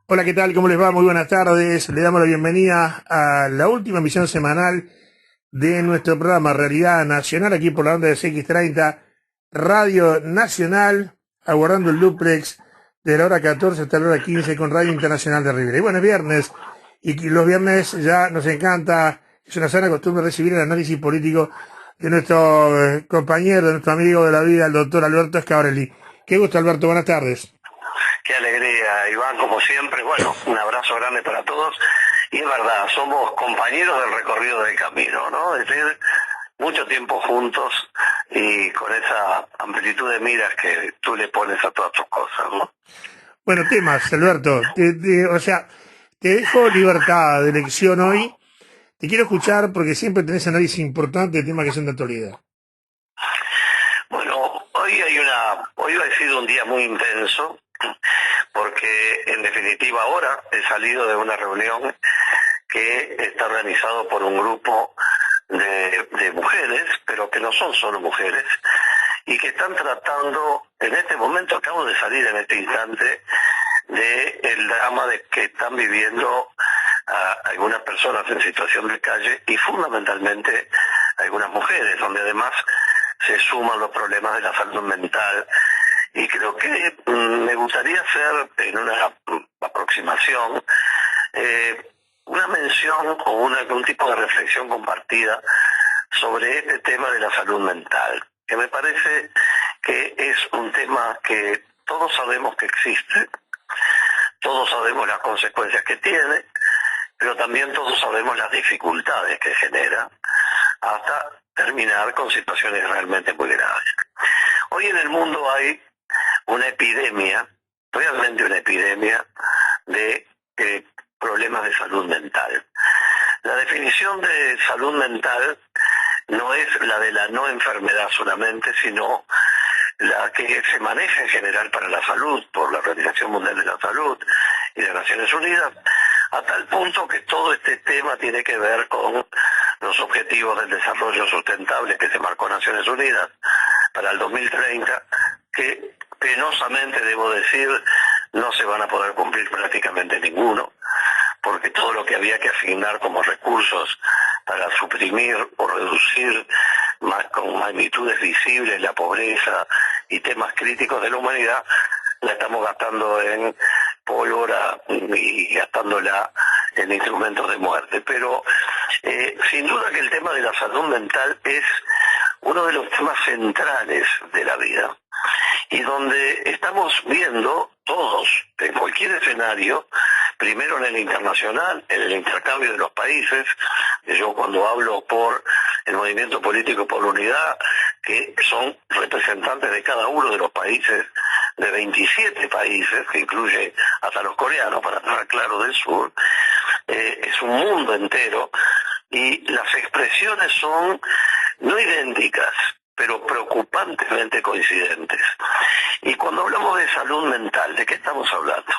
Hola, ¿qué tal? ¿Cómo les va? Muy buenas tardes. Le damos la bienvenida a la última emisión semanal de nuestro programa Realidad Nacional, aquí por la onda de CX30, Radio Nacional, aguardando el duplex de la hora 14 hasta la hora 15 con Radio Internacional de Rivera. Y bueno, es viernes, y los viernes ya nos encanta, es una sana costumbre recibir el análisis político de nuestro compañero, de nuestro amigo de la vida, el doctor Alberto Scavarelli. Qué gusto, Alberto, buenas tardes. Qué alegría, Iván, como siempre. Bueno, un abrazo grande para todos. Y es verdad, somos compañeros del recorrido del camino, ¿no? Es decir, mucho tiempo juntos y con esa amplitud de miras que tú le pones a todas tus cosas, ¿no? Bueno, temas, Alberto. O sea, te dejo libertad de elección hoy. Te quiero escuchar porque siempre tenés análisis importantes de temas que son de actualidad. Bueno, hoy ha sido un día muy intenso porque en definitiva ahora he salido de una reunión que está organizado por un grupo de mujeres, pero que no son solo mujeres, y que están tratando, en este momento acabo de salir en este instante, de el drama de que están viviendo algunas personas en situación de calle y fundamentalmente algunas mujeres, donde además se suman los problemas de la salud mental. Y creo que me gustaría hacer en una aproximación una mención o un tipo de reflexión compartida sobre este tema de la salud mental, que me parece que es un tema que todos sabemos que existe, todos sabemos las consecuencias que tiene, pero también todos sabemos las dificultades que genera, hasta terminar con situaciones realmente muy graves. Hoy en el mundo hay una epidemia, realmente una epidemia de problemas de salud mental. La definición de salud mental no es la de la no enfermedad solamente, sino la que se maneja en general para la salud por la Organización Mundial de la Salud y de Naciones Unidas, a tal punto que todo este tema tiene que ver con los objetivos del desarrollo sustentable que se marcó Naciones Unidas para el 2030, que penosamente, debo decir, no se van a poder cumplir prácticamente ninguno, porque todo lo que había que asignar como recursos para suprimir o reducir con magnitudes visibles la pobreza y temas críticos de la humanidad, la estamos gastando en pólvora y gastándola en instrumentos de muerte. Pero sin duda que el tema de la salud mental es uno de los temas centrales de la vida y donde estamos viendo todos, en cualquier escenario, primero en el internacional, en el intercambio de los países. Yo cuando hablo por el movimiento político por la unidad, que son representantes de cada uno de los países, de 27 países, que incluye hasta los coreanos, para estar claro, del sur, es un mundo entero, y las expresiones son no idénticas, pero preocupantemente coincidentes. Y cuando hablamos de salud mental, ¿de qué estamos hablando?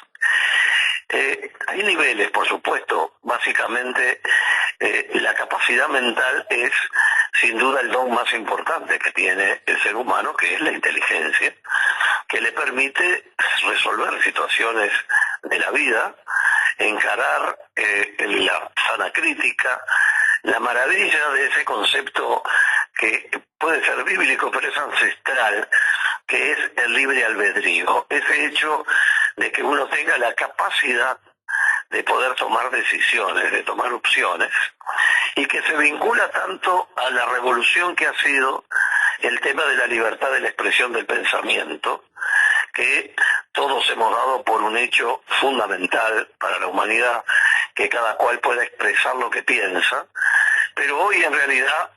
Hay niveles, por supuesto. Básicamente, la capacidad mental es sin duda el don más importante que tiene el ser humano, que es la inteligencia, que le permite resolver situaciones de la vida, encarar la sana crítica, la maravilla de ese concepto que puede ser bíblico, pero es ancestral, que es el libre albedrío, ese hecho de que uno tenga la capacidad de poder tomar decisiones, de tomar opciones, y que se vincula tanto a la revolución que ha sido el tema de la libertad de la expresión del pensamiento, que todos hemos dado por un hecho fundamental para la humanidad, que cada cual pueda expresar lo que piensa, pero hoy en realidad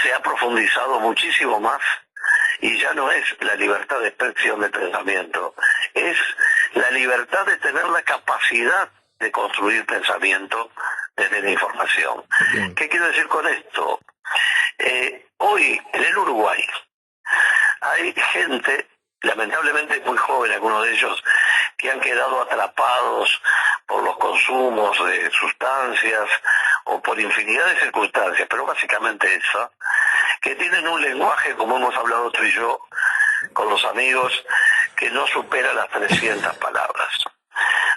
se ha profundizado muchísimo más y ya no es la libertad de expresión de pensamiento, es la libertad de tener la capacidad de construir pensamiento desde la información. Okay. ¿Qué quiero decir con esto? Hoy en el Uruguay hay gente, lamentablemente muy joven, algunos de ellos, que han quedado atrapados por los consumos de sustancias o por infinidad de circunstancias, pero básicamente esa, que tienen un lenguaje, como hemos hablado tú y yo con los amigos, que no supera las 300 palabras.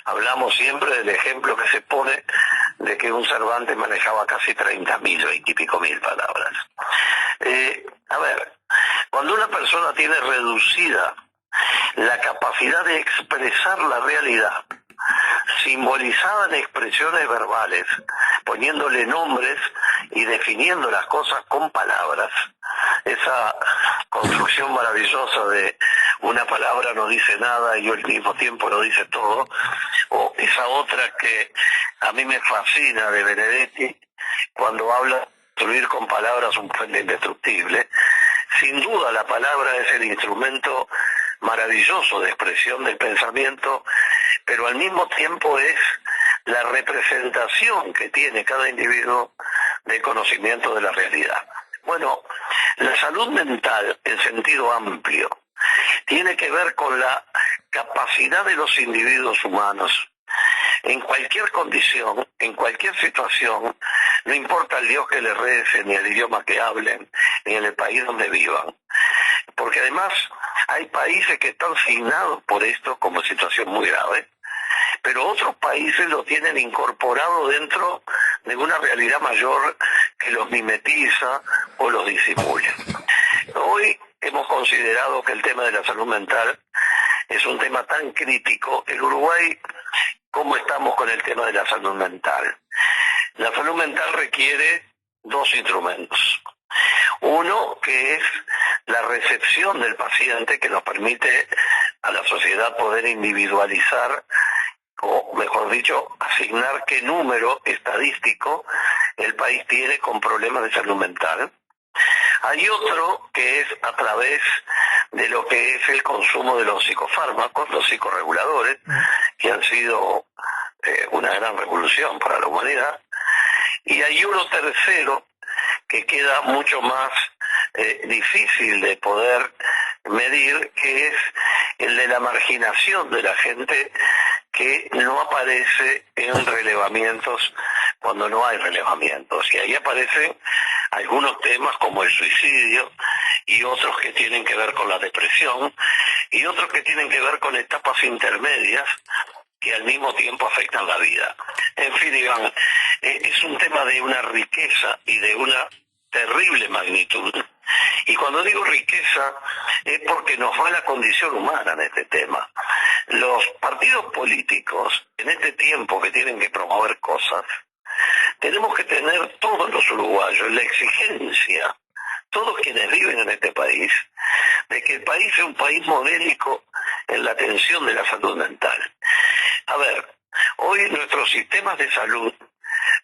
hablamos siempre del ejemplo que se pone de que un Cervantes manejaba casi 30.000, 20 y pico mil palabras. A ver, cuando una persona tiene reducida la capacidad de expresar la realidad, simbolizada en expresiones verbales, poniéndole nombres y definiendo las cosas con palabras, esa construcción maravillosa de una palabra no dice nada y al mismo tiempo no dice todo, o esa otra que a mí me fascina de Benedetti, cuando habla de construir con palabras un puente indestructible. Sin duda la palabra es el instrumento maravilloso de expresión del pensamiento, pero al mismo tiempo es la representación que tiene cada individuo del conocimiento de la realidad. Bueno, la salud mental, en sentido amplio, tiene que ver con la capacidad de los individuos humanos, en cualquier condición, en cualquier situación, no importa el Dios que les recen, ni el idioma que hablen, ni en el país donde vivan. Porque además hay países que están signados por esto como situación muy grave, pero otros países lo tienen incorporado dentro de una realidad mayor que los mimetiza o los disimula. Hoy hemos considerado que el tema de la salud mental es un tema tan crítico. En Uruguay, ¿cómo estamos con el tema de la salud mental? La salud mental requiere dos instrumentos. Uno, que es la recepción del paciente, que nos permite a la sociedad poder individualizar, o mejor dicho, asignar qué número estadístico el país tiene con problemas de salud mental. Hay otro que es a través de lo que es el consumo de los psicofármacos, los psicorreguladores, que han sido una gran revolución para la humanidad. Y hay uno tercero que queda mucho más difícil de poder medir, que es el de la marginación de la gente que no aparece en relevamientos cuando no hay relevamientos. Y ahí aparecen algunos temas como el suicidio y otros que tienen que ver con la depresión y otros que tienen que ver con etapas intermedias que al mismo tiempo afectan la vida. En fin, Iván, es un tema de una riqueza y de una terrible magnitud. Y cuando digo riqueza es porque nos va la condición humana en este tema. Los partidos políticos, en este tiempo que tienen que promover cosas, tenemos que tener todos los uruguayos la exigencia, todos quienes viven en este país, de que el país sea un país modélico en la atención de la salud mental. A ver, hoy nuestros sistemas de salud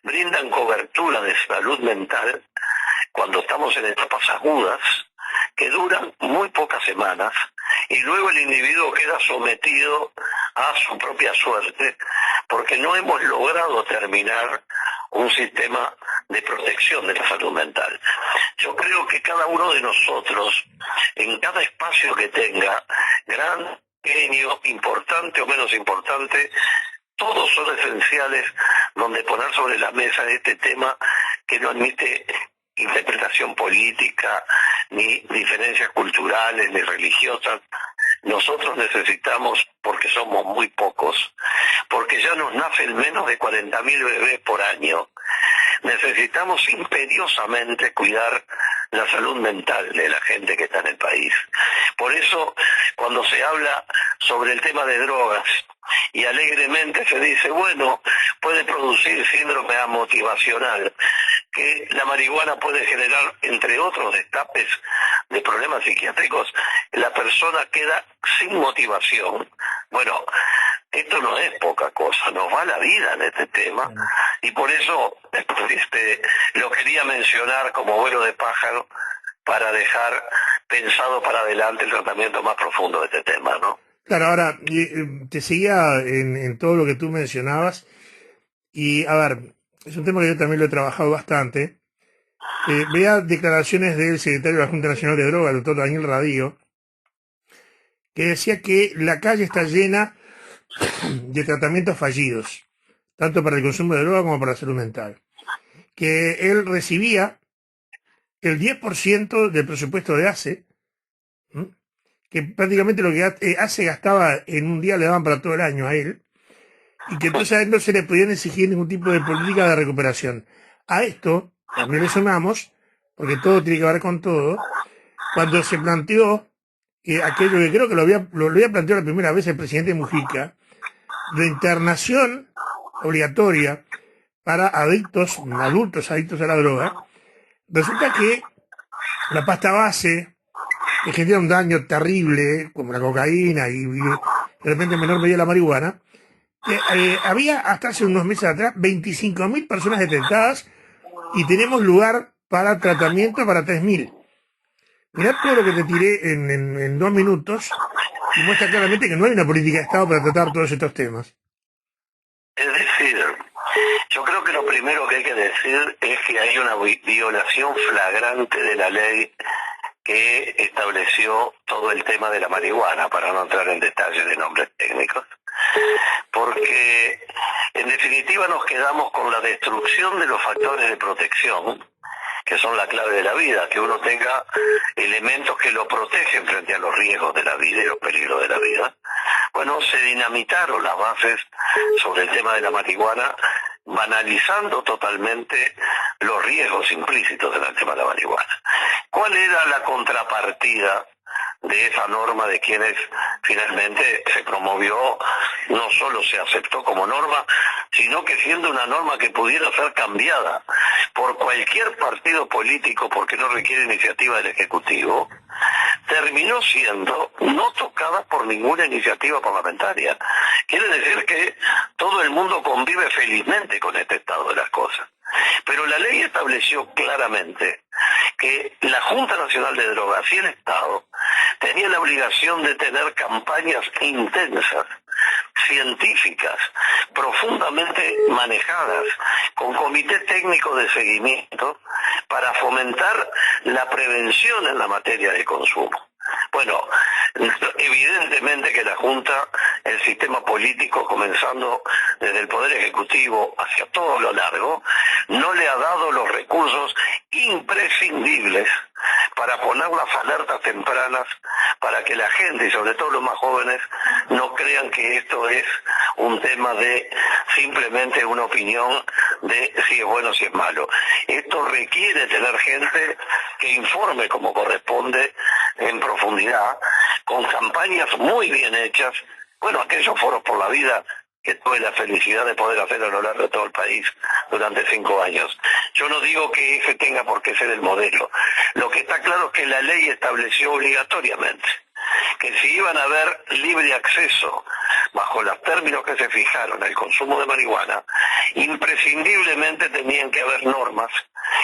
brindan cobertura de salud mental cuando estamos en etapas agudas que duran muy pocas semanas y luego el individuo queda sometido a su propia suerte porque no hemos logrado terminar un sistema de protección de la salud mental. Yo creo que cada uno de nosotros, en cada espacio que tenga, gran, pequeño, importante o menos importante, todos son esenciales donde poner sobre la mesa este tema que no admite interpretación política, ni diferencias culturales, ni religiosas. Nosotros necesitamos, porque somos muy pocos, porque ya nos nacen menos de 40.000 bebés por año, necesitamos imperiosamente cuidar la salud mental de la gente que está en el país. Por eso, cuando se habla sobre el tema de drogas, y alegremente se dice, bueno, puede producir síndrome amotivacional, que la marihuana puede generar, entre otros destapes de problemas psiquiátricos, la persona queda sin motivación. Bueno, esto no es poca cosa, nos va la vida en este tema, y por eso lo quería mencionar como vuelo de pájaro para dejar pensado para adelante el tratamiento más profundo de este tema, ¿no? Claro, ahora te seguía en todo lo que tú mencionabas y, a ver, es un tema que yo también lo he trabajado bastante. Veía declaraciones del secretario de la Junta Nacional de Drogas, el doctor Daniel Radío, que decía que la calle está llena de tratamientos fallidos, tanto para el consumo de droga como para la salud mental. Que él recibía el 10% del presupuesto de ACE, que prácticamente lo que ACE gastaba en un día le daban para todo el año a él, y que entonces a él no se le podían exigir ningún tipo de política de recuperación. A esto también le sumamos, porque todo tiene que ver con todo, cuando se planteó aquello que creo que lo había planteado la primera vez el presidente Mujica, de internación obligatoria para adictos, adultos adictos a la droga. Resulta que la pasta base, que genera un daño terrible, como la cocaína y de repente en menor medida la marihuana, había hasta hace unos meses atrás 25.000 personas detectadas y tenemos lugar para tratamiento para 3.000. Mirá todo lo que te tiré en 2 minutos y muestra claramente que no hay una política de Estado para tratar todos estos temas. Es decir, yo creo que lo primero que hay que decir es que hay una violación flagrante de la ley que estableció todo el tema de la marihuana, para no entrar en detalles de nombres técnicos, porque en definitiva nos quedamos con la destrucción de los factores de protección, que son la clave de la vida, que uno tenga elementos que lo protegen frente a los riesgos de la vida y los peligros de la vida. Bueno, se dinamitaron las bases sobre el tema de la marihuana, banalizando totalmente los riesgos implícitos en el tema de la marihuana. ¿Cuál era la contrapartida de esa norma de quienes finalmente se promovió, no solo se aceptó como norma, sino que siendo una norma que pudiera ser cambiada por cualquier partido político porque no requiere iniciativa del Ejecutivo, terminó siendo no tocada por ninguna iniciativa parlamentaria? Quiere decir que todo el mundo convive felizmente con este estado de las cosas. Pero la ley estableció claramente que la Junta Nacional de Drogas y el Estado tenía la obligación de tener campañas intensas, científicas, profundamente manejadas, con comité técnico de seguimiento, para fomentar la prevención en la materia de consumo. Bueno, evidentemente que la Junta, el sistema político, comenzando desde el Poder Ejecutivo hacia todo lo largo, no le ha dado los recursos imprescindibles para poner las alertas tempranas, para que la gente, y sobre todo los más jóvenes, no crean que esto es un tema de simplemente una opinión de si es bueno o si es malo. Esto requiere tener gente que informe como corresponde en profundidad, con campañas muy bien hechas. Bueno, aquellos foros por la vida que tuve la felicidad de poder hacer a lo largo de todo el país durante 5 años. Yo no digo que ese tenga por qué ser el modelo. Lo que está claro es que la ley estableció obligatoriamente que si iban a haber libre acceso bajo los términos que se fijaron al consumo de marihuana, imprescindiblemente tenían que haber normas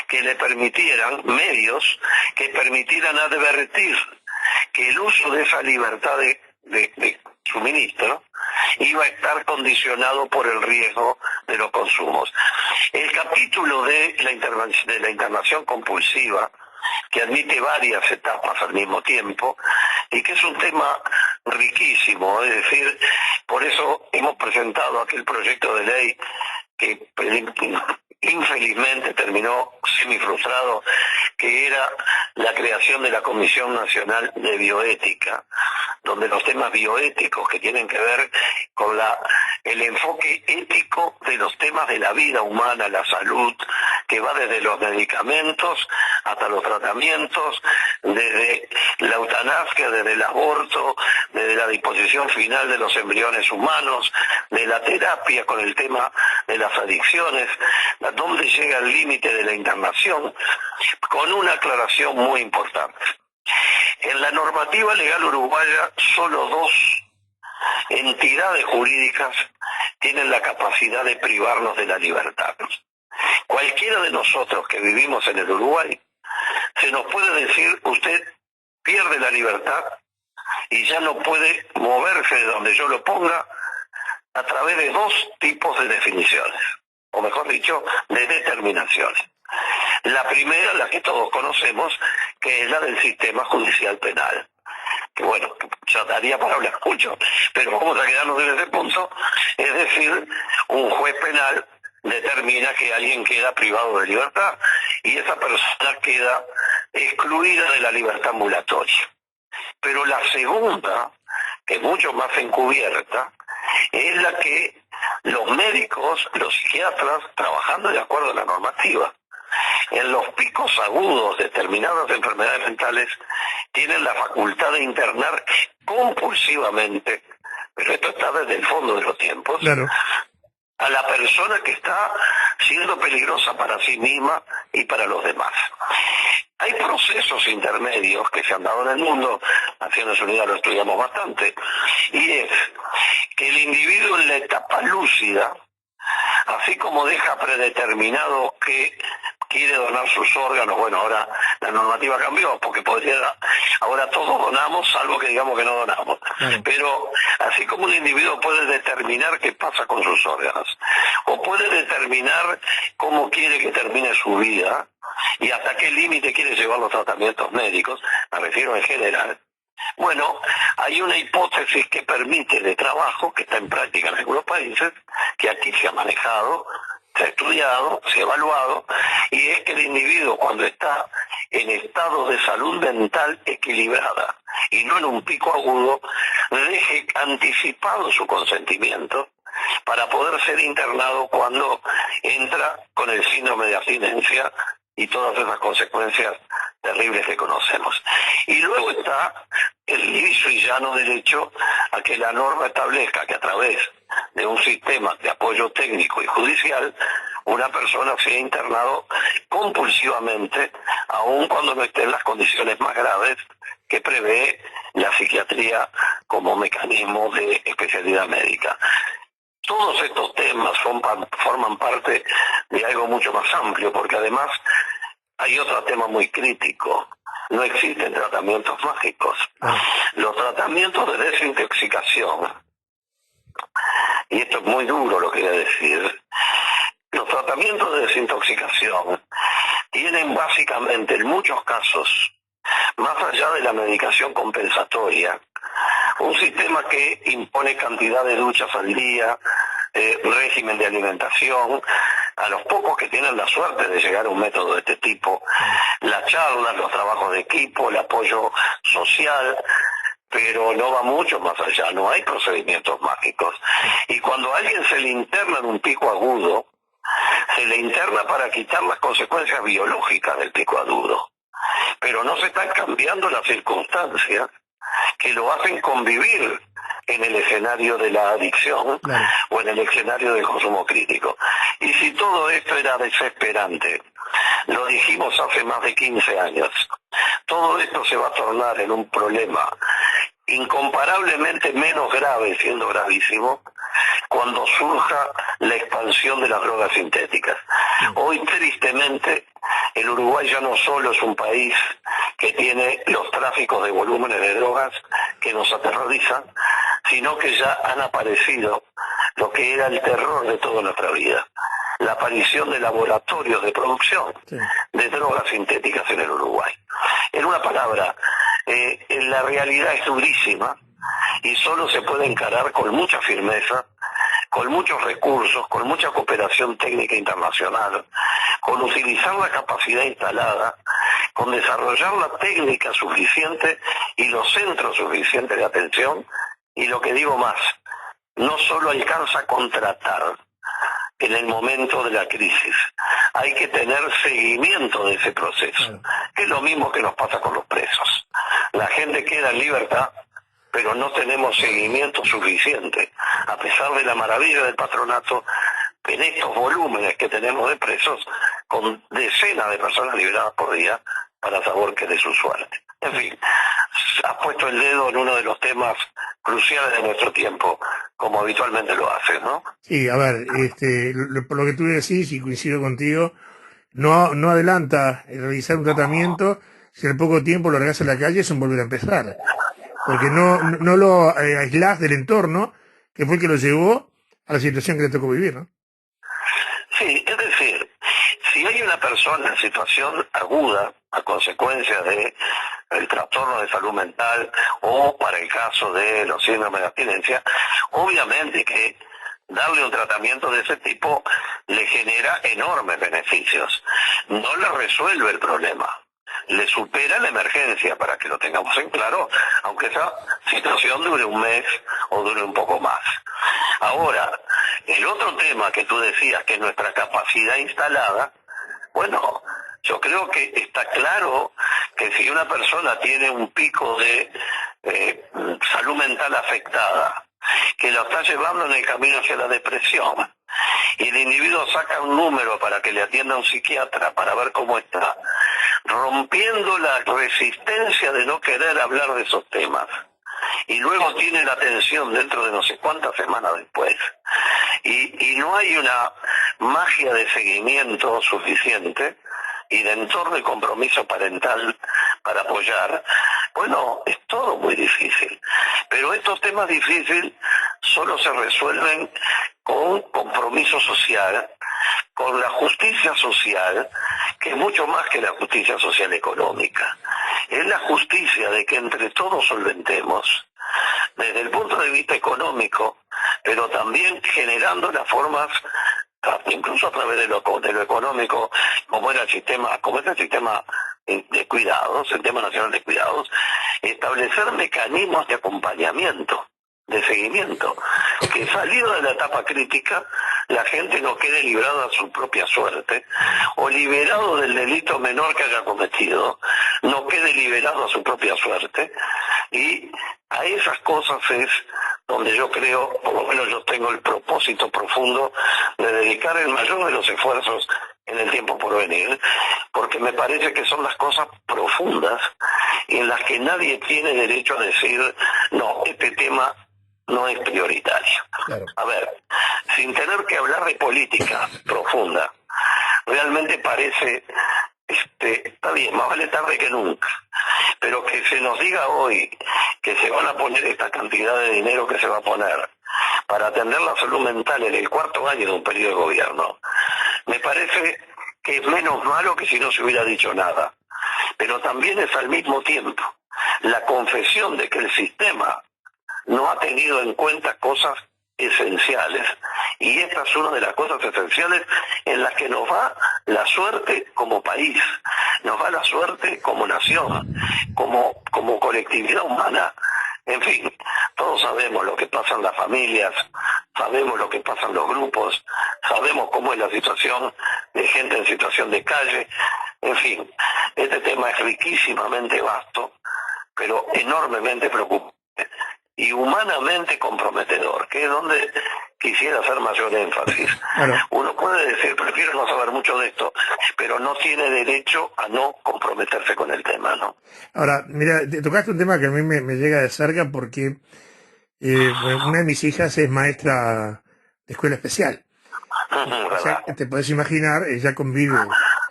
que le permitieran, medios que permitieran advertir que el uso de esa libertad de suministro iba a estar condicionado por el riesgo de los consumos. El capítulo de la internación compulsiva, que admite varias etapas al mismo tiempo y que es un tema riquísimo, es decir, por eso hemos presentado aquel proyecto de ley que infelizmente terminó semifrustrado, que era la creación de la Comisión Nacional de Bioética, donde los temas bioéticos que tienen que ver con el enfoque ético de los temas de la vida humana, la salud, que va desde los medicamentos hasta los tratamientos, desde la eutanasia, desde el aborto, desde la disposición final de los embriones humanos, de la terapia con el tema de las adicciones, dónde llega el límite de la internación, con una aclaración muy importante. En la normativa legal uruguaya, solo 2 entidades jurídicas tienen la capacidad de privarnos de la libertad. Cualquiera de nosotros que vivimos en el Uruguay, se nos puede decir: usted pierde la libertad y ya no puede moverse de donde yo lo ponga, a través de 2 tipos de definiciones, o mejor dicho, de determinaciones. La primera, la que todos conocemos, que es la del sistema judicial penal, que bueno, ya daría para hablar mucho, pero vamos a quedarnos en ese punto. Es decir, un juez penal determina que alguien queda privado de libertad y esa persona queda excluida de la libertad ambulatoria. Pero la segunda, que es mucho más encubierta, es la que los médicos, los psiquiatras, trabajando de acuerdo a la normativa. En los picos agudos de determinadas enfermedades mentales tienen la facultad de internar compulsivamente, pero esto está desde el fondo de los tiempos, Claro. a la persona que está siendo peligrosa para sí misma y para los demás. Hay procesos intermedios que se han dado en el mundo, Naciones Unidas lo estudiamos bastante, y es que el individuo en la etapa lúcida, así como deja predeterminado que quiere donar sus órganos, bueno, ahora la normativa cambió, porque ahora todos donamos, salvo que digamos que no donamos. Claro. Pero así como un individuo puede determinar qué pasa con sus órganos, o puede determinar cómo quiere que termine su vida, y hasta qué límite quiere llevar los tratamientos médicos, me refiero en general. Bueno, hay una hipótesis que permite de trabajo, que está en práctica en algunos países, que aquí se ha manejado, se ha estudiado, se ha evaluado, y es que el individuo cuando está en estado de salud mental equilibrada y no en un pico agudo, deje anticipado su consentimiento para poder ser internado cuando entra con el síndrome de abstinencia y todas esas consecuencias terribles que conocemos. Y luego está el liso y llano derecho a que la norma establezca que a través de un sistema de apoyo técnico y judicial, una persona sea internado compulsivamente, aun cuando no esté en las condiciones más graves que prevé la psiquiatría como mecanismo de especialidad médica. Todos estos temas forman parte de algo mucho más amplio, porque además hay otro tema muy crítico. No existen tratamientos mágicos. Los tratamientos de desintoxicación, y esto es muy duro lo que voy a decir, los tratamientos de desintoxicación tienen básicamente, en muchos casos, más allá de la medicación compensatoria, un sistema que impone cantidad de duchas al día, régimen de alimentación, a los pocos que tienen la suerte de llegar a un método de este tipo, la charla, los trabajos de equipo, el apoyo social, pero no va mucho más allá, no hay procedimientos mágicos. Y cuando a alguien se le interna en un pico agudo, se le interna para quitar las consecuencias biológicas del pico agudo, pero no se están cambiando las circunstancias que lo hacen convivir en el escenario de la adicción, claro, o en el escenario del consumo crítico. Y si todo esto era desesperante, lo dijimos hace más de 15 años, todo esto se va a tornar en un problema incomparablemente menos grave, siendo gravísimo, cuando surja la expansión de las drogas sintéticas. Hoy, tristemente, el Uruguay ya no solo es un país que tiene los tráficos de volúmenes de drogas que nos aterrorizan, sino que ya han aparecido lo que era el terror de toda nuestra vida: la aparición de laboratorios de producción de drogas sintéticas en el Uruguay. En una palabra, la realidad es durísima y solo se puede encarar con mucha firmeza, con muchos recursos, con mucha cooperación técnica internacional, con utilizar la capacidad instalada, con desarrollar la técnica suficiente y los centros suficientes de atención, y lo que digo más, no solo alcanza a contratar en el momento de la crisis, hay que tener seguimiento de ese proceso, que es lo mismo que nos pasa con los presos. La gente queda en libertad, pero no tenemos seguimiento suficiente, a pesar de la maravilla del patronato, en estos volúmenes que tenemos de presos, con decenas de personas liberadas por día, para saber que es de su suerte. En fin, has puesto el dedo en uno de los temas cruciales de nuestro tiempo, como habitualmente lo haces, ¿no? Sí, a ver, por lo que tú decís, y coincido contigo, no adelanta realizar un tratamiento si al poco tiempo lo largas a la calle sin volver a empezar. Porque no lo aislás del entorno, que fue el que lo llevó a la situación que le tocó vivir, ¿no? Sí, es decir, si hay una persona en situación aguda a consecuencia de el trastorno de salud mental, o para el caso de los síndromes de abstinencia, obviamente que darle un tratamiento de ese tipo le genera enormes beneficios. No le resuelve el problema, le supera la emergencia, para que lo tengamos en claro, aunque esa situación dure un mes o dure un poco más. Ahora, El otro tema que tú decías, que es nuestra capacidad instalada, bueno, yo creo que está claro que si una persona tiene un pico de salud mental afectada, que lo está llevando en el camino hacia la depresión, y el individuo saca un número para que le atienda a un psiquiatra para ver cómo está, rompiendo la resistencia de no querer hablar de esos temas, y luego tiene la atención dentro de no sé cuántas semanas después, y no hay una magia de seguimiento suficiente y de entorno y compromiso parental para apoyar, bueno, es todo muy difícil. Pero estos temas difíciles solo se resuelven con compromiso social, con la justicia social, que es mucho más que la justicia social económica. Es la justicia de que entre todos solventemos, desde el punto de vista económico, pero también generando las formas, incluso a través de lo económico, como es el sistema de cuidados, el Sistema Nacional de Cuidados, establecer mecanismos de acompañamiento, de seguimiento, que salido de la etapa crítica, la gente no quede librada a su propia suerte, o liberado del delito menor que haya cometido, no quede liberado a su propia suerte, y a esas cosas es donde yo creo, por lo menos yo tengo el propósito profundo de dedicar el mayor de los esfuerzos en el tiempo por venir, porque me parece que son las cosas profundas en las que nadie tiene derecho a decir, no, este tema no es prioritario. Claro. A ver, sin tener que hablar de política profunda, realmente parece, está bien, más vale tarde que nunca, pero que se nos diga hoy que se van a poner esta cantidad de dinero que se va a poner para atender la salud mental en el cuarto año de un periodo de gobierno, me parece que es menos malo que si no se hubiera dicho nada, pero también es al mismo tiempo la confesión de que el sistema no ha tenido en cuenta cosas esenciales, y esta es una de las cosas esenciales en las que nos va la suerte como país, nos va la suerte como nación, como colectividad humana. En fin, todos sabemos lo que pasa en las familias, sabemos lo que pasa en los grupos, sabemos cómo es la situación de gente en situación de calle. En fin, este tema es riquísimamente vasto, pero enormemente preocupante y humanamente comprometedor, que es donde quisiera hacer mayor énfasis. Claro. Uno puede decir, prefiero no saber mucho de esto, pero no tiene derecho a no comprometerse con el tema, ¿no? Ahora, mira, te tocaste un tema que a mí me llega de cerca porque una de mis hijas es maestra de escuela especial. O sea, te puedes imaginar, ella convive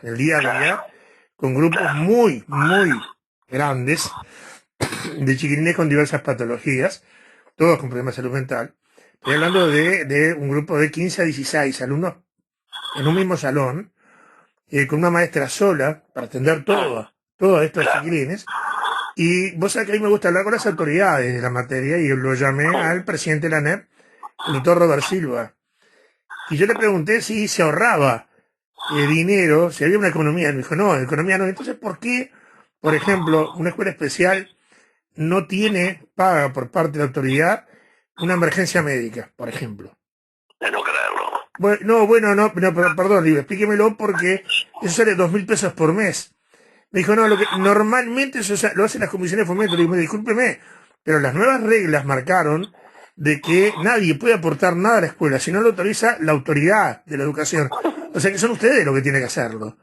en el día a día con grupos muy, muy grandes de chiquilines con diversas patologías, todos con problemas de salud mental. Estoy hablando de un grupo de 15 a 16 alumnos en un mismo salón, con una maestra sola para atender todos estos chiquilines. Y vos sabés que a mí me gusta hablar con las autoridades de la materia, y lo llamé al presidente de la ANEP, el doctor Robert Silva. Y yo le pregunté si se ahorraba dinero, si había una economía. Él me dijo, no, economía no. Entonces, ¿por qué, por ejemplo, una escuela especial no tiene, paga por parte de la autoridad, una emergencia médica, por ejemplo? De no creerlo. Bueno, no, perdón, Libre, explíquemelo, porque eso sale 2.000 pesos por mes. Me dijo, no, lo que normalmente eso lo hacen las comisiones de fomento. Le digo, discúlpeme, pero las nuevas reglas marcaron de que nadie puede aportar nada a la escuela si no lo autoriza la autoridad de la educación. O sea que son ustedes los que tienen que hacerlo.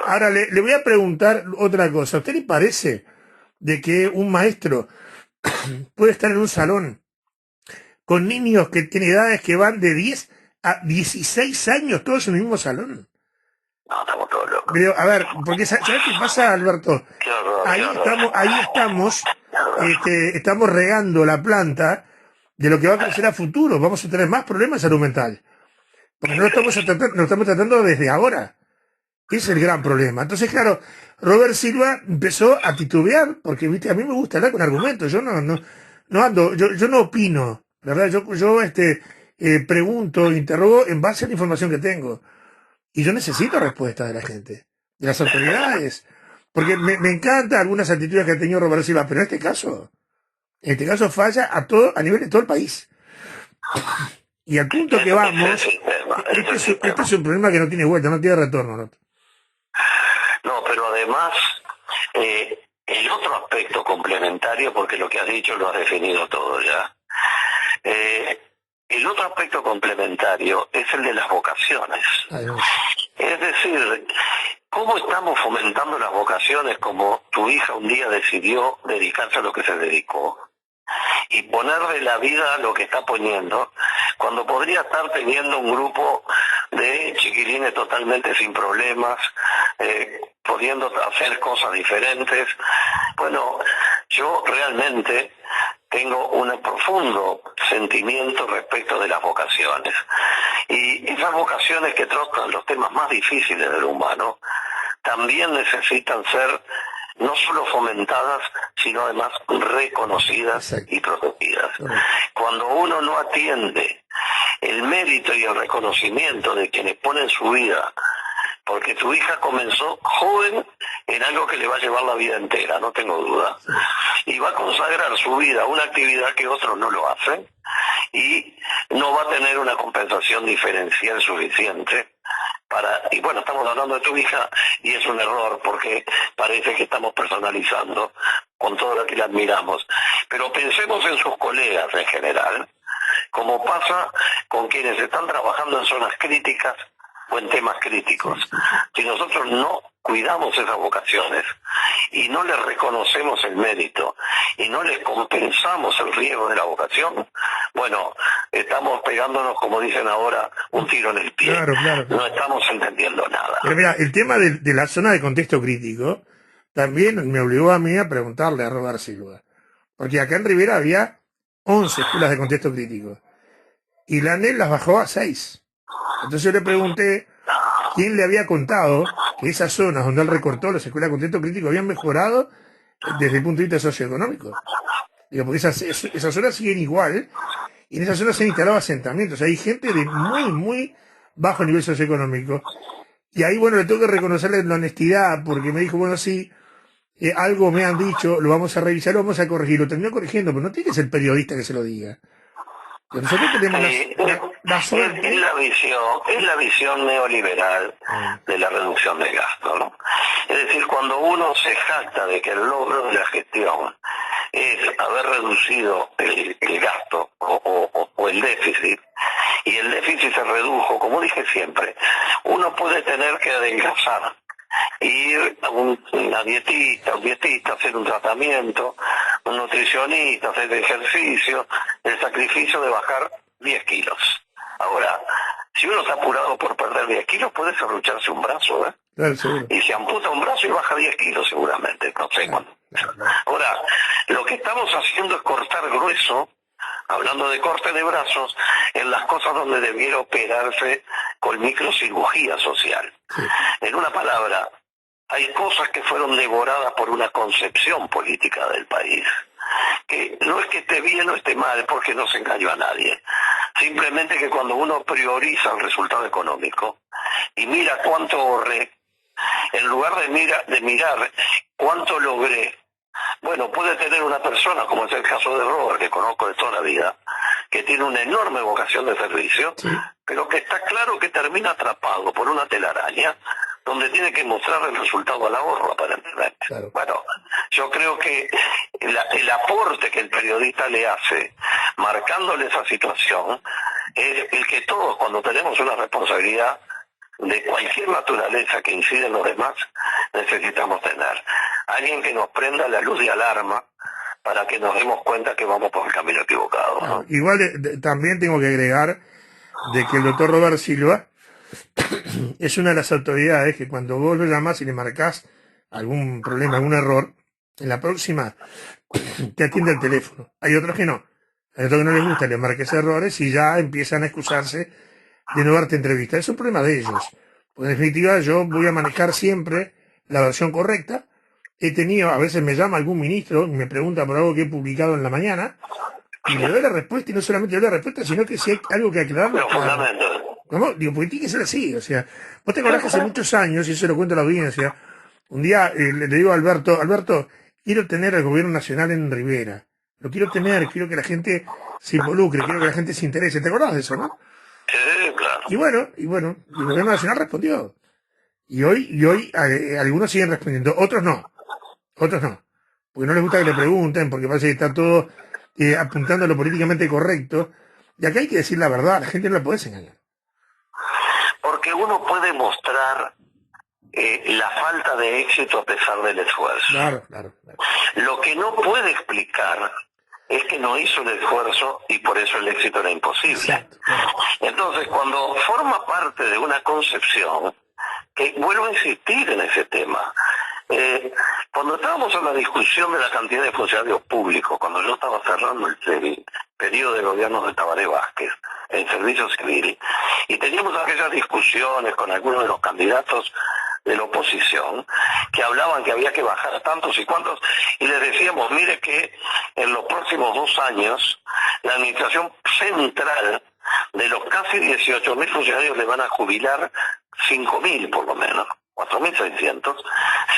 Ahora, le voy a preguntar otra cosa. ¿A usted le parece de que un maestro puede estar en un salón con niños que tienen edades que van de 10 a 16 años, todos en el mismo salón? No, estamos todos locos. Pero, a ver, porque ¿sabes qué pasa, Alberto? Ahí estamos regando la planta de lo que va a crecer a futuro. Vamos a tener más problemas de salud mental, porque no lo estamos tratando desde ahora. Ese es el gran problema. Entonces, claro, Robert Silva empezó a titubear, porque, viste, a mí me gusta hablar con argumentos. Yo no ando, yo no opino, ¿verdad? Yo pregunto, interrogo en base a la información que tengo. Y yo necesito respuestas de la gente, de las autoridades. Porque me encantan algunas actitudes que ha tenido Robert Silva, pero en este caso falla a nivel de todo el país. Y al punto que vamos, este es un problema que no tiene vuelta, no tiene retorno, ¿no? No, pero además, el otro aspecto complementario, porque lo que has dicho lo has definido todo ya. El otro aspecto complementario es el de las vocaciones. Es decir, ¿cómo estamos fomentando las vocaciones como tu hija un día decidió dedicarse a lo que se dedicó? Y ponerle la vida a lo que está poniendo, cuando podría estar teniendo un grupo de chiquilines totalmente sin problemas, pudiendo hacer cosas diferentes. Bueno, yo realmente tengo un profundo sentimiento respecto de las vocaciones. Y esas vocaciones que tratan los temas más difíciles del humano, también necesitan ser no solo fomentadas, sino además reconocidas y protegidas. Cuando uno no atiende el mérito y el reconocimiento de quienes ponen su vida, porque tu hija comenzó joven en algo que le va a llevar la vida entera, no tengo duda, y va a consagrar su vida a una actividad que otros no lo hacen, y no va a tener una compensación diferencial suficiente. Y bueno, estamos hablando de tu hija y es un error porque parece que estamos personalizando con todo lo que la admiramos. Pero pensemos en sus colegas en general, como pasa con quienes están trabajando en zonas críticas o en temas críticos. Si nosotros no cuidamos esas vocaciones y no les reconocemos el mérito y no les compensamos el riesgo de la vocación, bueno, estamos pegándonos, como dicen ahora, un tiro en el pie. Claro. No estamos entendiendo nada. Pero mira, el tema de la zona de contexto crítico también me obligó a mí a preguntarle a Robert Silva. Porque acá en Rivera había 11 escuelas de contexto crítico. Y la ANEL las bajó a 6. Entonces yo le pregunté quién le había contado que esas zonas donde él recortó las escuelas de contexto crítico habían mejorado desde el punto de vista socioeconómico. Digo, porque esas zonas siguen igual, y en esas zonas se han instalado asentamientos. Hay gente de muy bajo nivel socioeconómico. Y ahí, bueno, le tengo que reconocerle la honestidad, porque me dijo, bueno, sí, algo me han dicho, lo vamos a revisar, lo vamos a corregir. Lo terminó corrigiendo, pero no tiene que ser periodista que se lo diga. Nosotros tenemos la suerte. Es la visión neoliberal de la reducción de gasto, ¿no? Es decir, cuando uno se jacta de que el logro de la gestión es haber reducido el gasto o el déficit, y el déficit se redujo, como dije siempre, uno puede tener que adelgazar, ir a un dietista, hacer un tratamiento, un nutricionista, hacer ejercicio, el sacrificio de bajar 10 kilos. Ahora, si uno está apurado por perder 10 kilos, puede serrucharse un brazo, ¿eh? Claro, seguro. Y se amputa un brazo y baja 10 kilos seguramente, no sé cuándo. Ahora, lo que estamos haciendo es cortar grueso, hablando de corte de brazos, en las cosas donde debiera operarse con microcirugía social. En una palabra, hay cosas que fueron devoradas por una concepción política del país, que no es que esté bien o esté mal, porque no se engañó a nadie. Simplemente que cuando uno prioriza el resultado económico y mira cuánto ahorré, en lugar de mirar cuánto logré, bueno, puede tener una persona, como es el caso de Robert, que conozco de toda la vida, que tiene una enorme vocación de servicio, pero que está claro que termina atrapado por una telaraña donde tiene que mostrar el resultado al ahorro, aparentemente. Claro. Bueno, yo creo que el aporte que el periodista le hace, marcándole esa situación, es el que todos, cuando tenemos una responsabilidad de cualquier naturaleza que incide en los demás, necesitamos tener. Alguien que nos prenda la luz de alarma para que nos demos cuenta que vamos por el camino equivocado, ¿no? Igual también tengo que agregar de que el doctor Robert Silva es una de las autoridades que cuando vos lo llamás y le marcás algún problema, algún error, en la próxima te atiende el teléfono. Hay otros que no. Hay otros que no les gusta, le marques errores y ya empiezan a excusarse de no darte entrevista. Es un problema de ellos. Pues en definitiva yo voy a manejar siempre la versión correcta. He tenido, a veces me llama algún ministro y me pregunta por algo que he publicado en la mañana y le doy la respuesta, y no solamente le doy la respuesta, sino que si hay algo que aclarar. ¿Cómo? Digo, porque tiene que ser así. O sea, vos te acordás que hace muchos años, y eso lo cuento a la audiencia, un día le digo a Alberto, quiero tener el gobierno nacional en Rivera. Lo quiero tener, quiero que la gente se involucre, quiero que la gente se interese. ¿Te acordás de eso, no? Sí, claro. Y bueno, el gobierno nacional respondió. Y hoy algunos siguen respondiendo, otros no, porque no les gusta que le pregunten, porque parece que está todo apuntando a lo políticamente correcto. Y acá hay que decir la verdad, la gente no la puedes engañar. Porque uno puede mostrar la falta de éxito a pesar del esfuerzo. Claro. Lo que no puede explicar es que no hizo el esfuerzo y por eso el éxito era imposible. Exacto. Entonces, cuando forma parte de una concepción, que vuelvo a insistir en ese tema, cuando estábamos en la discusión de la cantidad de funcionarios públicos, cuando yo estaba cerrando el periodo de gobierno de Tabaré Vázquez, en servicio civil, y teníamos aquellas discusiones con algunos de los candidatos de la oposición, que hablaban que había que bajar tantos y cuantos, y les decíamos, mire que en los próximos 2 años, la administración central de los casi 18.000 funcionarios le van a jubilar 5.000 por lo menos, 4.600,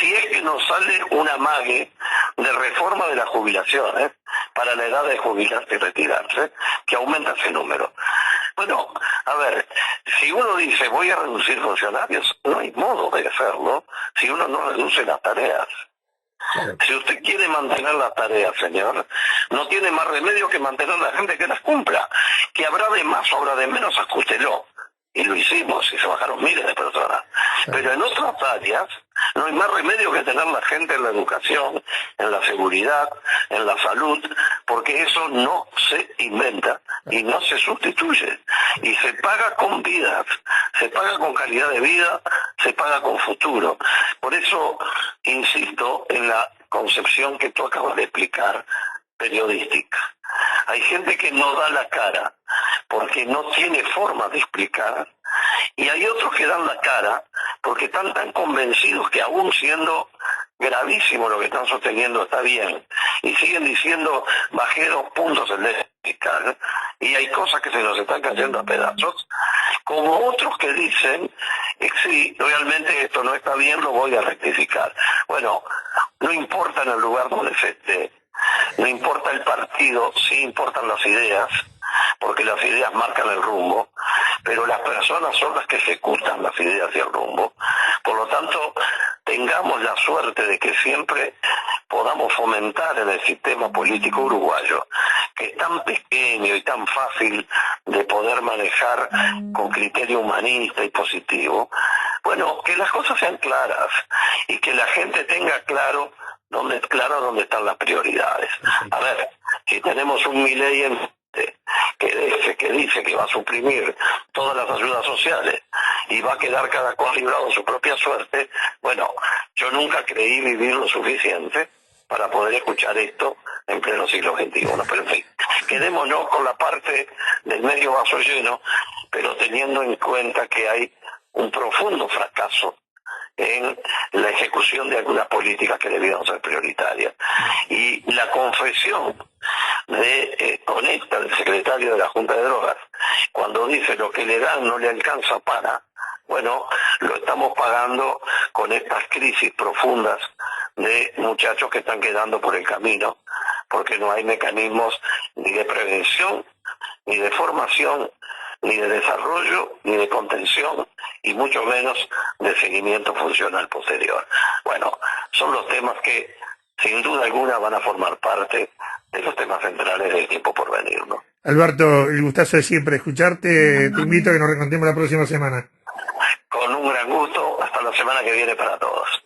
si es que nos sale una mague de reforma de las jubilaciones para la edad de jubilarse y retirarse, que aumenta ese número. Bueno, a ver, si uno dice voy a reducir funcionarios, no hay modo de hacerlo si uno no reduce las tareas. Claro. Si usted quiere mantener las tareas, señor, no tiene más remedio que mantener a la gente que las cumpla. Que habrá de más o habrá de menos, ajústelo. Y lo hicimos, y se bajaron miles de personas. Pero en otras áreas no hay más remedio que tener la gente en la educación, en la seguridad, en la salud, porque eso no se inventa y no se sustituye. Y se paga con vidas, se paga con calidad de vida, se paga con futuro. Por eso insisto en la concepción que tú acabas de explicar, periodística. Hay gente que no da la cara porque no tiene forma de explicar, y hay otros que dan la cara porque están tan convencidos que aún siendo gravísimo lo que están sosteniendo está bien, y siguen diciendo bajé 2 puntos el déficit fiscal, y hay cosas que se nos están cayendo a pedazos, como otros que dicen sí, realmente esto no está bien, lo voy a rectificar. Bueno, no importa en el lugar donde se esté, no importa el partido, sí importan las ideas, porque las ideas marcan el rumbo, pero las personas son las que ejecutan las ideas y el rumbo. Por lo tanto, tengamos la suerte de que siempre podamos fomentar en el sistema político uruguayo, que es tan pequeño y tan fácil de poder manejar con criterio humanista y positivo, bueno, que las cosas sean claras y que la gente tenga claro dónde están las prioridades. A ver, si tenemos un Milei que dice que va a suprimir todas las ayudas sociales y va a quedar cada cual librado de su propia suerte, bueno, yo nunca creí vivir lo suficiente para poder escuchar esto en pleno siglo XXI. Pero en fin, quedémonos con la parte del medio vaso lleno, pero teniendo en cuenta que hay un profundo fracaso en la ejecución de algunas políticas que debieron ser prioritarias. Y la confesión de Conecta, del secretario de la Junta de Drogas, cuando dice lo que le dan no le alcanza para, bueno, lo estamos pagando con estas crisis profundas de muchachos que están quedando por el camino, porque no hay mecanismos ni de prevención, ni de formación, ni de desarrollo, ni de contención, y mucho menos de seguimiento funcional posterior. Bueno, son los temas que sin duda alguna van a formar parte de los temas centrales del tiempo por venir, ¿no? Alberto, el gustazo de siempre escucharte, te invito a que nos reencontremos la próxima semana. Con un gran gusto, hasta la semana que viene para todos.